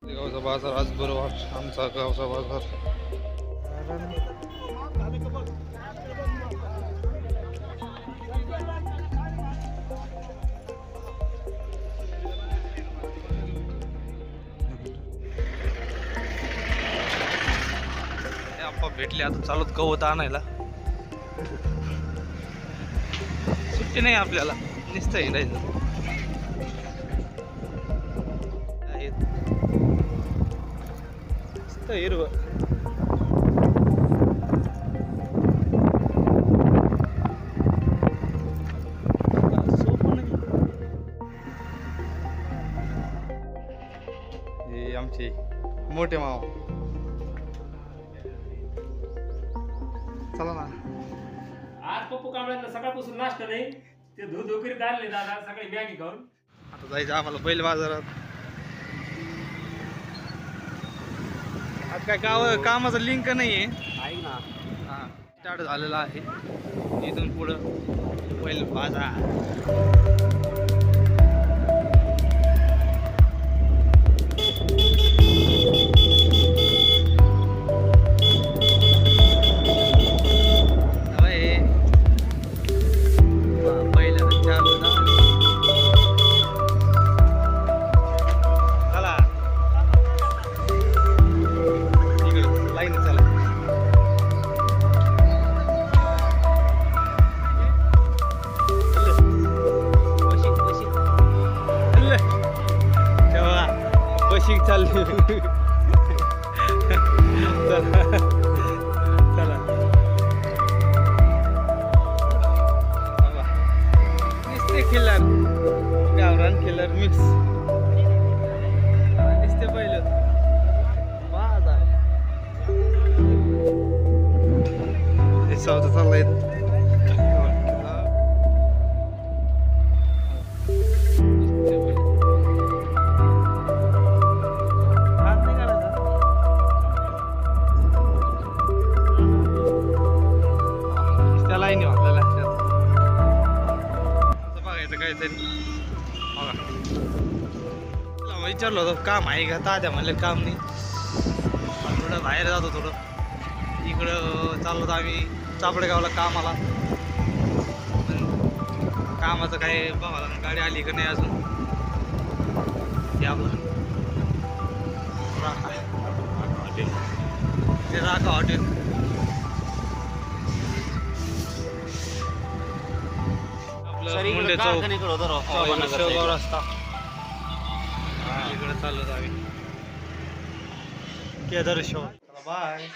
गावचा बाजार आज बरोबर आमचा गावचा बाजार. आप्पा भेटले आता चालूत गवत आणायला. सुट्टी नाही आपल्याला, नुसतं हिंडायचं. हिरवं हे आमचे मोठे माव. चला ना. आज पप्पू कांबळ्यांना सकाळपासून नाश्ता नाही, ते दूध वगैरे आणले दादा सकाळी मॅगी खाऊन. आता जायचं आम्हाला बैल बाजारात. आज काय कामाचं लिंक नाही आहे. ऐक ना, हां स्टार्ट झालेला आहे. इथून पुढं बैल बाजार. चालली चला. नुसते खिल्लर, गावरान खिल्लर मिक्स. नुसते पहिलं बाजार. हे सौदा चाललाय. विचारलं होतं काम आहे का, तात्या म्हणले काम नाही. थोडं बाहेर जातो, थोडं इकडं चाललो होतो आम्ही चापडेगावला कामाला. कामाचं काय बघा, गाडी आली का नाही अजून. ते आपलं राखा हॉटेल, ते राखा हॉटेल. आपलं मुंडे चौक शेवगाव रस्ता. इकडे चाललो आम्ही केदारेश्वर. बाय.